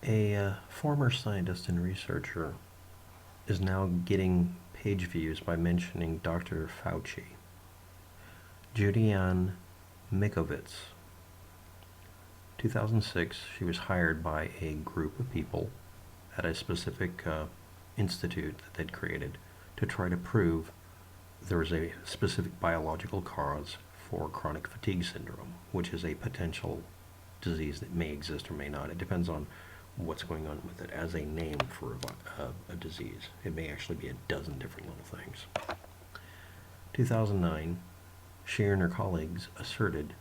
A former scientist and researcher is now getting page views by mentioning Dr. Fauci. Julianne Mikovits. 2006, she was hired by a group of people at a specific institute that they'd created to try to prove there was a specific biological cause for chronic fatigue syndrome, which is a potential disease that may exist or may not. It depends on what's going on with it as a name for a disease. It may actually be a dozen different little things. 2009, she and her colleagues asserted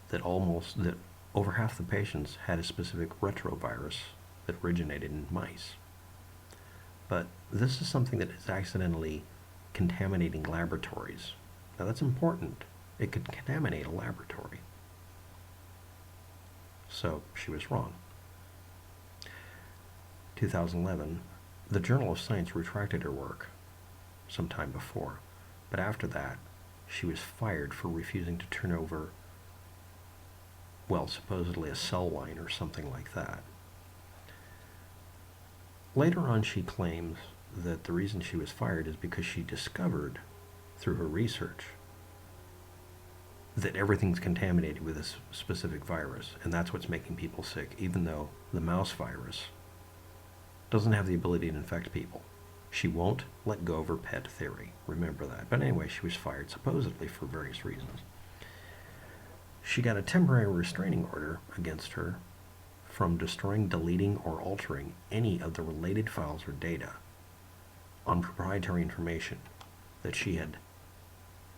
that over half the patients had a specific retrovirus that originated in mice. But this is something that is accidentally contaminating laboratories. Now that's important. It could contaminate a laboratory. So she was wrong. 2011, the Journal of Science retracted her work sometime before, but after that, she was fired for refusing to turn over, well, supposedly a cell line or something like that. Later on, she claims that the reason she was fired is because she discovered, through her research, that everything's contaminated with this specific virus, and that's what's making people sick, even though the mouse virus doesn't have the ability to infect people. She won't let go of her pet theory. Remember that. But anyway, she was fired supposedly for various reasons. She got a temporary restraining order against her from destroying, deleting, or altering any of the related files or data on proprietary information that she had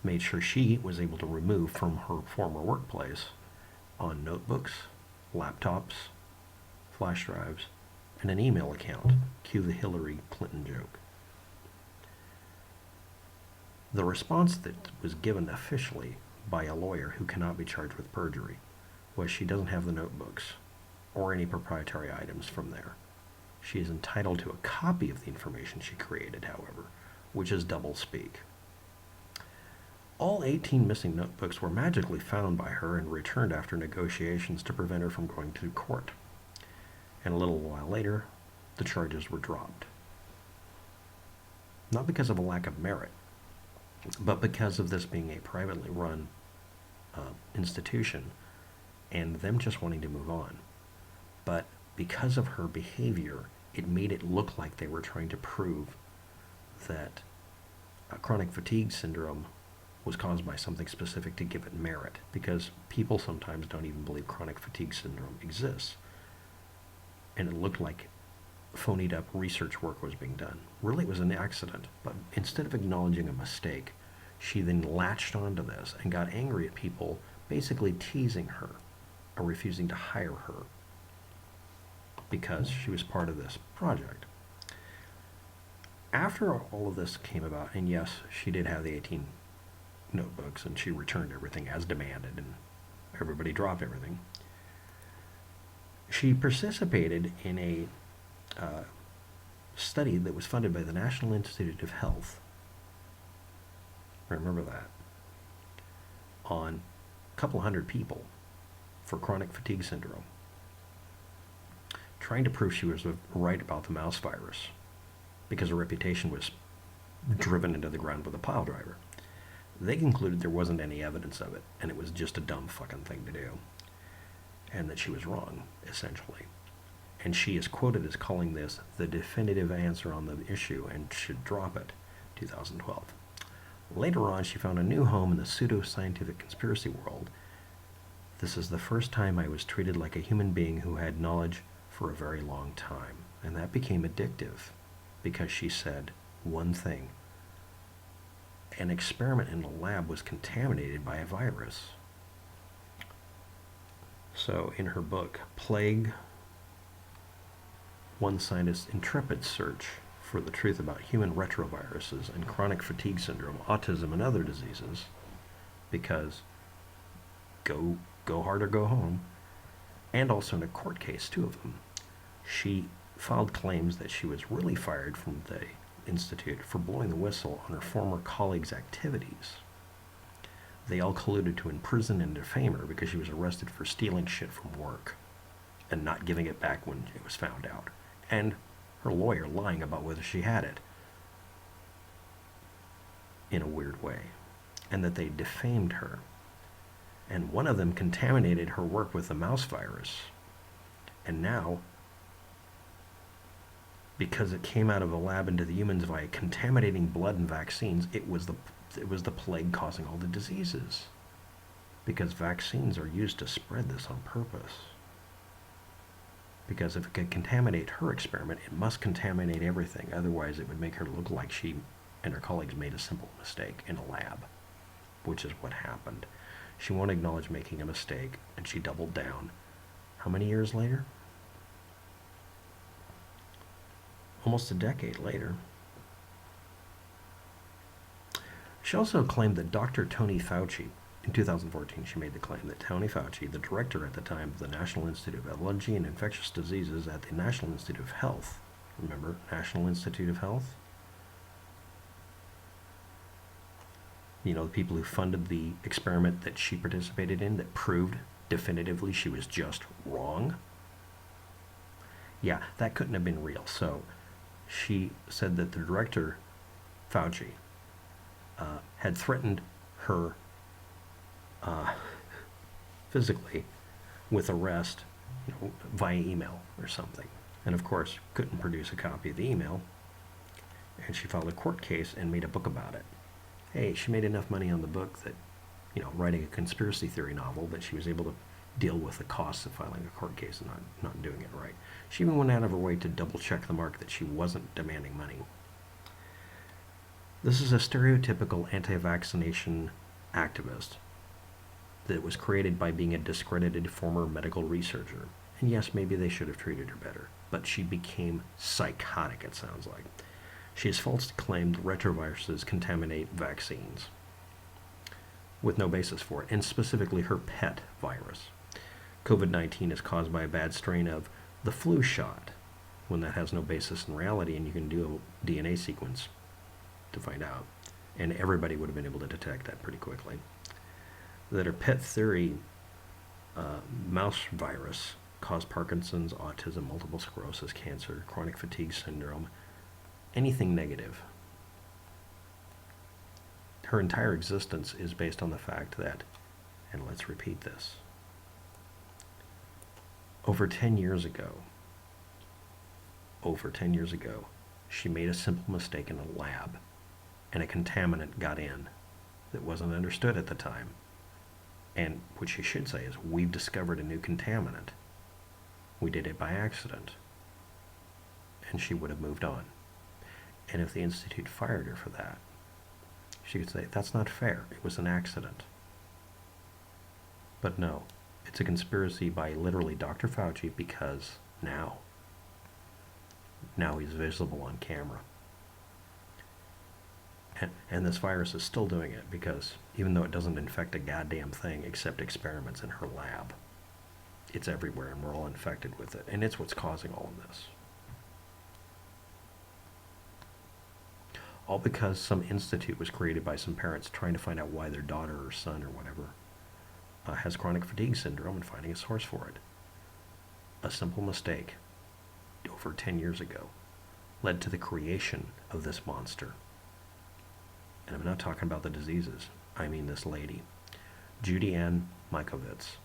made sure she was able to remove from her former workplace on notebooks, laptops, flash drives, and an email account. Cue the Hillary Clinton joke. The response that was given officially by a lawyer who cannot be charged with perjury was she doesn't have the notebooks or any proprietary items from there. She is entitled to a copy of the information she created, however, which is doublespeak. All 18 missing notebooks were magically found by her and returned after negotiations to prevent her from going to court. And a little while later, the charges were dropped. Not because of a lack of merit, but because of this being a privately run institution and them just wanting to move on. But because of her behavior, it made it look like they were trying to prove that chronic fatigue syndrome was caused by something specific to give it merit, because people sometimes don't even believe chronic fatigue syndrome exists. And it looked like phonied up research work was being done. Really, it was an accident, but instead of acknowledging a mistake, she then latched onto this and got angry at people basically teasing her or refusing to hire her because she was part of this project. After all of this came about, and yes, she did have the 18 notebooks and she returned everything as demanded and everybody dropped everything, she participated in a study that was funded by the National Institute of Health. Remember that. On a couple hundred people for chronic fatigue syndrome, trying to prove she was right about the mouse virus because her reputation was driven into the ground with a pile driver. They concluded there wasn't any evidence of it, and it was just a dumb fucking thing to do, and that she was wrong, essentially. And she is quoted as calling this the definitive answer on the issue and should drop it, 2012. Later on, she found a new home in the pseudo-scientific conspiracy world. This is the first time I was treated like a human being who had knowledge for a very long time. And that became addictive because she said one thing. An experiment in a lab was contaminated by a virus. So in her book, Plague, one scientist's intrepid search for the truth about human retroviruses and chronic fatigue syndrome, autism, and other diseases, because go hard or go home, and also in a court case, 2 of them, she filed claims that she was really fired from the Institute for blowing the whistle on her former colleagues' activities. They all colluded to imprison and defame her because she was arrested for stealing shit from work. and not giving it back when it was found out, and her lawyer lying about whether she had it in a weird way, and that they defamed her. And one of them contaminated her work with the mouse virus. And now, because it came out of a lab into the humans via contaminating blood and vaccines, it was the plague causing all the diseases. Because vaccines are used to spread this on purpose. Because if it could contaminate her experiment, it must contaminate everything. Otherwise, it would make her look like she and her colleagues made a simple mistake in a lab, which is what happened. She won't acknowledge making a mistake, and she doubled down. How many years later? Almost a decade later. She also claimed that Dr. Tony Fauci, in 2014, she made the claim that Tony Fauci, the director at the time of the National Institute of Allergy and Infectious Diseases at the National Institute of Health, remember, National Institute of Health? You know, the people who funded the experiment that she participated in that proved definitively she was just wrong. Yeah, that couldn't have been real. So she said that the director, Fauci, had threatened her physically with arrest, via email or something. And of course, couldn't produce a copy of the email. And she filed a court case and made a book about it. Hey, she made enough money on the book that, writing a conspiracy theory novel, that she was able to deal with the costs of filing a court case and not doing it right. She even went out of her way to double check the mark that she wasn't demanding money. This is a stereotypical anti-vaccination activist that was created by being a discredited former medical researcher. And yes, maybe they should have treated her better, but she became psychotic, it sounds like. She has falsely claimed retroviruses contaminate vaccines with no basis for it, and specifically her pet virus. COVID-19 is caused by a bad strain of the flu shot, when that has no basis in reality, and you can do a DNA sequence to find out. And everybody would have been able to detect that pretty quickly. That her pet theory mouse virus caused Parkinson's, autism, multiple sclerosis, cancer, chronic fatigue syndrome, anything negative. Her entire existence is based on the fact that, and let's repeat this, over 10 years ago, she made a simple mistake in a lab, and a contaminant got in that wasn't understood at the time. And what she should say is, we've discovered a new contaminant. We did it by accident. And she would have moved on. And if the Institute fired her for that, she could say, that's not fair. It was an accident. But no, it's a conspiracy by literally Dr. Fauci, because now he's visible on camera. And this virus is still doing it, because even though it doesn't infect a goddamn thing except experiments in her lab, it's everywhere and we're all infected with it. And it's what's causing all of this. All because some institute was created by some parents trying to find out why their daughter or son or whatever has chronic fatigue syndrome and finding a source for it. A simple mistake over 10 years ago led to the creation of this monster. And I'm not talking about the diseases. I mean this lady, Judy Ann Mikovits,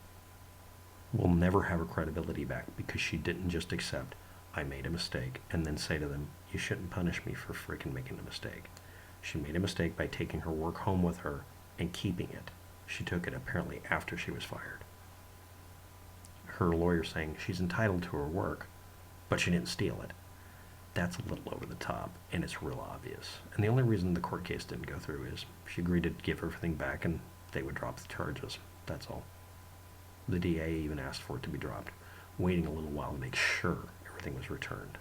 will never have her credibility back, because she didn't just accept, I made a mistake, and then say to them, you shouldn't punish me for freaking making a mistake. She made a mistake by taking her work home with her and keeping it. She took it apparently after she was fired. Her lawyer saying she's entitled to her work, but she didn't steal it. That's a little over the top, and it's real obvious. And the only reason the court case didn't go through is she agreed to give everything back and they would drop the charges. That's all. The DA even asked for it to be dropped, waiting a little while to make sure everything was returned.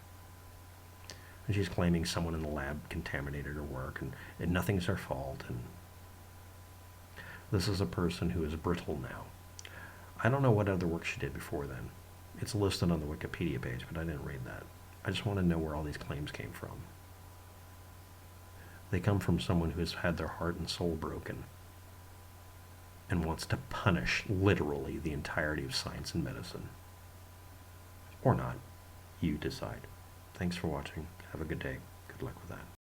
And she's claiming someone in the lab contaminated her work, and nothing's her fault. And this is a person who is brittle now. I don't know what other work she did before then. It's listed on the Wikipedia page, but I didn't read that. I just want to know where all these claims came from. They come from someone who has had their heart and soul broken and wants to punish, literally, the entirety of science and medicine. or not. You decide. Thanks for watching. Have a good day. Good luck with that.